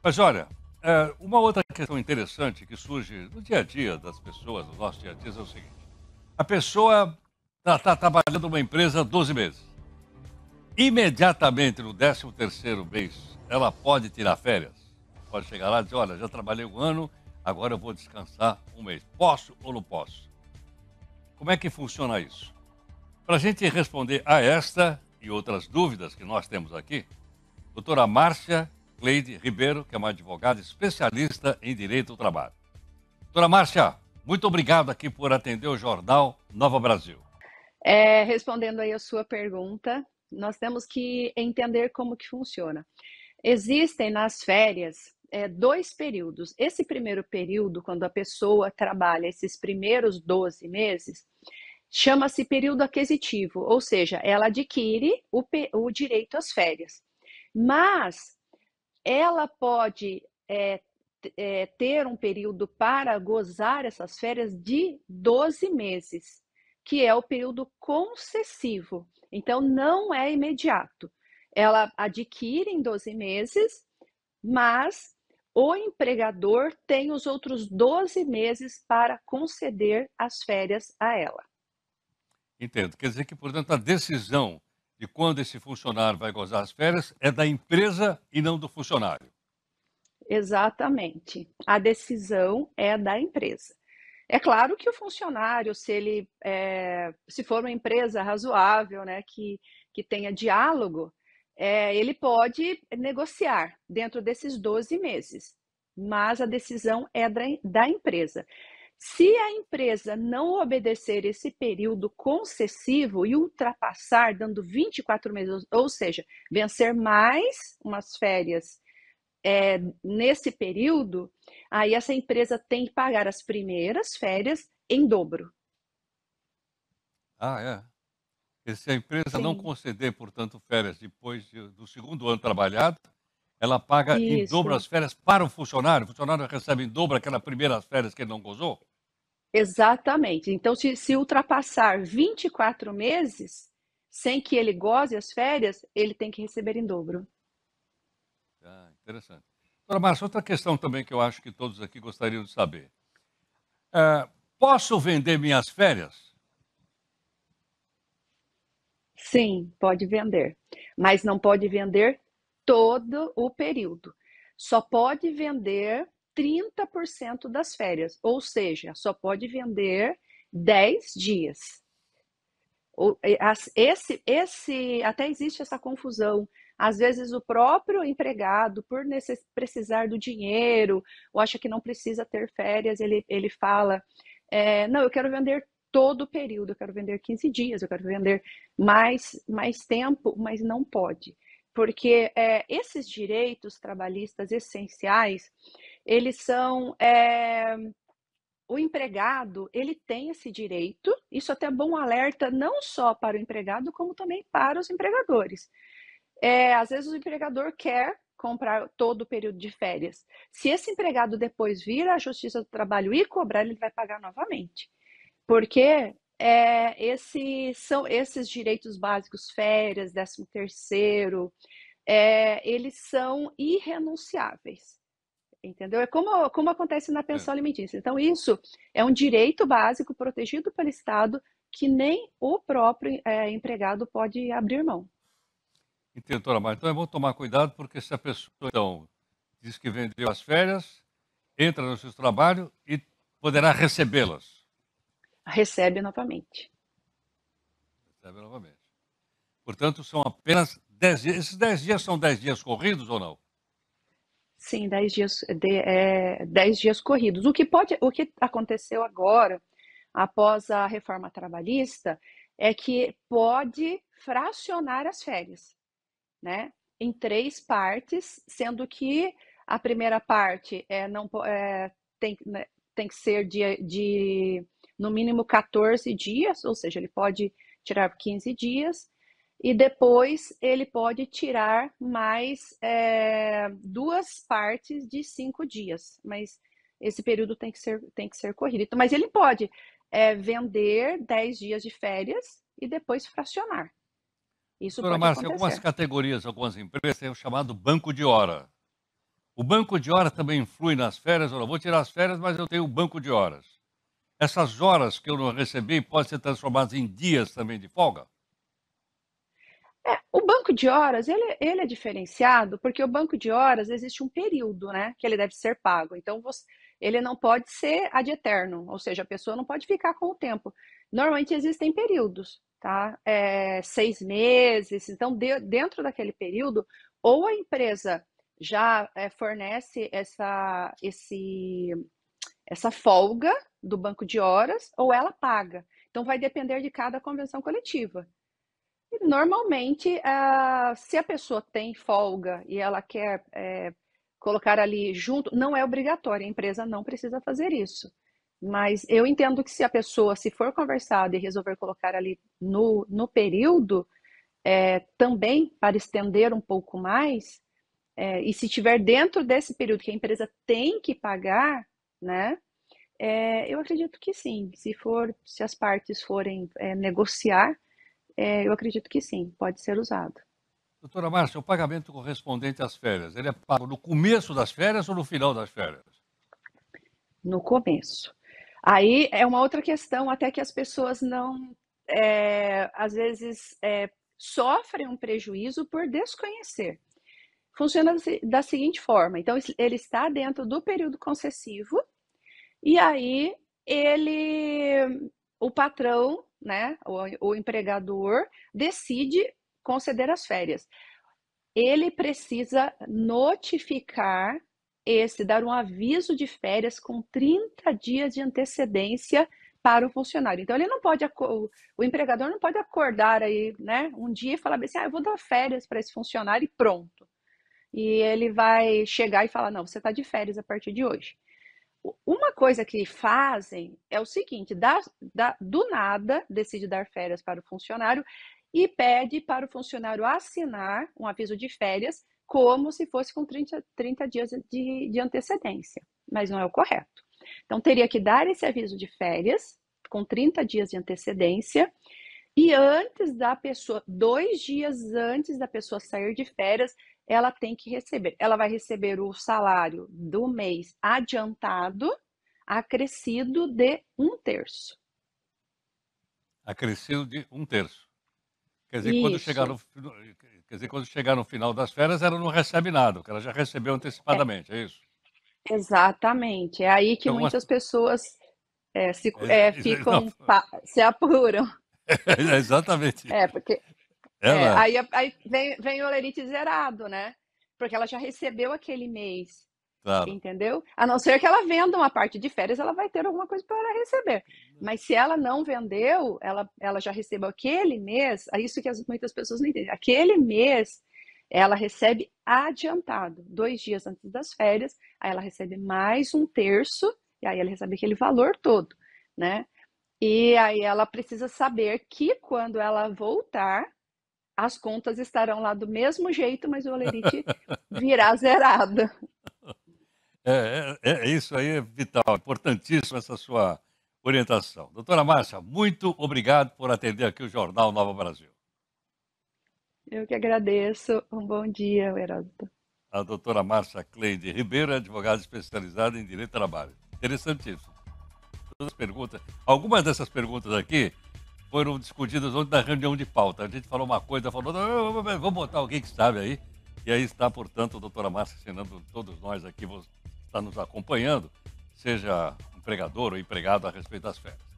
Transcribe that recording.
Mas olha, uma outra questão interessante que surge no dia a dia das pessoas, no nosso dia a dia, é o seguinte: a pessoa está trabalhando numa empresa há 12 meses. Imediatamente no 13º mês, ela pode tirar férias. Pode chegar lá e dizer: olha, já trabalhei um ano, agora eu vou descansar um mês. Posso ou não posso? Como é que funciona isso? Para a gente responder a esta e outras dúvidas que nós temos aqui, doutora Márcia Cleide Ribeiro, que é uma advogada especialista em direito do trabalho. Doutora Márcia, muito obrigado aqui por atender o Jornal Nova Brasil. Respondendo aí a sua pergunta, nós temos que entender como que funciona. Existem nas férias dois períodos. Esse primeiro período, quando a pessoa trabalha esses primeiros 12 meses, chama-se período aquisitivo, ou seja, ela adquire o direito às férias. Mas ela pode ter um período para gozar essas férias de 12 meses, que é o período concessivo. Então, não é imediato. Ela adquire em 12 meses, mas o empregador tem os outros 12 meses para conceder as férias a ela. Entendo. Quer dizer que, portanto, a decisão de quando esse funcionário vai gozar as férias é da empresa e não do funcionário. Exatamente. A decisão é da empresa. É claro que o funcionário, se for uma empresa razoável, né, que tenha diálogo, ele pode negociar dentro desses 12 meses, mas a decisão é da empresa. Se a empresa não obedecer esse período concessivo e ultrapassar, dando 24 meses, ou seja, vencer mais umas férias nesse período, aí essa empresa tem que pagar as primeiras férias em dobro. Ah, é? E se a empresa não Sim, conceder, portanto, férias depois do segundo ano trabalhado, ela paga em dobro isso, as férias para o funcionário recebe em dobro aquelas primeiras férias que ele não gozou? exatamente. Então, se ultrapassar 24 meses, sem que ele goze as férias, ele tem que receber em dobro. Ah, interessante. Doutora Márcia, outra questão também que eu acho que todos aqui gostariam de saber. Ah, posso vender minhas férias? Sim, pode vender, mas não pode vender todo o período. Só pode vender 30% das férias, ou seja, só pode vender 10 dias. Até existe essa confusão. Às vezes o próprio empregado, por precisar do dinheiro, ou acha que não precisa ter férias, ele fala, não, eu quero vender todo o período, eu quero vender 15 dias, eu quero vender mais tempo, mas não pode. Porque esses direitos trabalhistas essenciais, eles são o empregado, ele tem esse direito, isso até é bom alerta não só para o empregado, como também para os empregadores. Às vezes o empregador quer comprar todo o período de férias. Se esse empregado depois vir à Justiça do Trabalho e cobrar, ele vai pagar novamente. Porque esses direitos básicos, férias, 13º, eles são irrenunciáveis. Entendeu? É como acontece na É. pensão alimentícia. Então, isso é um direito básico protegido pelo Estado que nem o próprio empregado pode abrir mão. Entendo, doutora Márcia. Então é bom tomar cuidado, porque se a pessoa, então, diz que vendeu as férias, entra no seu trabalho e poderá recebê-las. Recebe novamente. Recebe novamente. Portanto, são apenas 10 dias. Esses 10 dias são 10 dias corridos ou não? Sim, 10 dias, 10 dias corridos. O que aconteceu agora, após a reforma trabalhista, é que pode fracionar as férias, né? Em 3 partes, sendo que a primeira parte não, né, tem que ser no mínimo 14 dias, ou seja, ele pode tirar 15 dias, e depois ele pode tirar mais 2 partes de 5 dias, mas esse período tem que ser corrido. Então, mas ele pode vender 10 dias de férias e depois fracionar. Isso Doutora pode Márcia, algumas acontecer. categorias, algumas empresas têm o chamado banco de hora. O banco de horas também influi nas férias? Eu não vou tirar as férias, mas eu tenho o banco de horas. Essas horas que eu não recebi podem ser transformadas em dias também de folga? O banco de horas, ele é diferenciado, porque o banco de horas existe um período, né, que ele deve ser pago. Então, ele não pode ser ad eternum, ou seja, a pessoa não pode ficar com o tempo. Normalmente existem períodos, tá? 6 meses. Então, dentro daquele período, ou a empresa já fornece essa folga do banco de horas, ou ela paga. Então, vai depender de cada convenção coletiva. Normalmente, se a pessoa tem folga e ela quer colocar ali junto, não é obrigatório, a empresa não precisa fazer isso. Mas eu entendo que se a pessoa, se for conversada e resolver colocar ali no período, também para estender um pouco mais, e se tiver dentro desse período que a empresa tem que pagar, né? Eu acredito que sim. Se as partes forem negociar, eu acredito que sim, pode ser usado. Doutora Márcia, o pagamento correspondente às férias, ele é pago no começo das férias ou no final das férias? No começo. Aí é uma outra questão, até que as pessoas não, às vezes, sofrem um prejuízo por desconhecer. Funciona da seguinte forma: então, ele está dentro do período concessivo, e aí o patrão, né, o empregador, decide conceder as férias. Ele precisa notificar dar um aviso de férias com 30 dias de antecedência para o funcionário. Então, ele não pode, o empregador não pode acordar aí, né, um dia e falar assim, eu vou dar férias para esse funcionário e pronto. E ele vai chegar e falar, não, você está de férias a partir de hoje. Uma coisa que fazem é o seguinte, do nada, decide dar férias para o funcionário e pede para o funcionário assinar um aviso de férias como se fosse com 30 dias de antecedência, mas não é o correto. Então, teria que dar esse aviso de férias com 30 dias de antecedência e antes da pessoa, 2 dias antes da pessoa sair de férias, ela tem que receber. Ela vai receber o salário do mês adiantado, acrescido de 1/3. Acrescido de 1/3. Quer dizer, Isso, quando chegar no final das férias, ela não recebe nada, porque ela já recebeu é, antecipadamente, é isso? exatamente. É aí que Tem algumas... muitas pessoas Não, ficam, se apuram. é exatamente. Porque Ela, aí vem o olerite zerado, né? Porque ela já recebeu aquele mês. claro. Entendeu? A não ser que ela venda uma parte de férias, ela vai ter alguma coisa para ela receber. Mas se ela não vendeu, ela já recebeu aquele mês, é isso que muitas pessoas não entendem. Aquele mês, ela recebe adiantado, 2 dias antes das férias, aí ela recebe mais 1/3, e aí ela recebe aquele valor todo, né? E aí ela precisa saber que quando ela voltar, as contas estarão lá do mesmo jeito, mas o olerite virá zerado. Isso aí é vital, importantíssimo essa sua orientação. Doutora Márcia, muito obrigado por atender aqui o Jornal Nova Brasil. Eu que agradeço. Um bom dia, Heródoto. A doutora Márcia Cleide Ribeiro é advogada especializada em Direito do Trabalho. Interessantíssimo. Todas as perguntas, algumas dessas perguntas aqui foram discutidas ontem na reunião de pauta. A gente falou uma coisa, falou, "Não, vamos botar alguém que sabe aí." E aí está, portanto, a doutora Márcia ensinando todos nós aqui, está nos acompanhando, seja empregador ou empregado, a respeito das férias.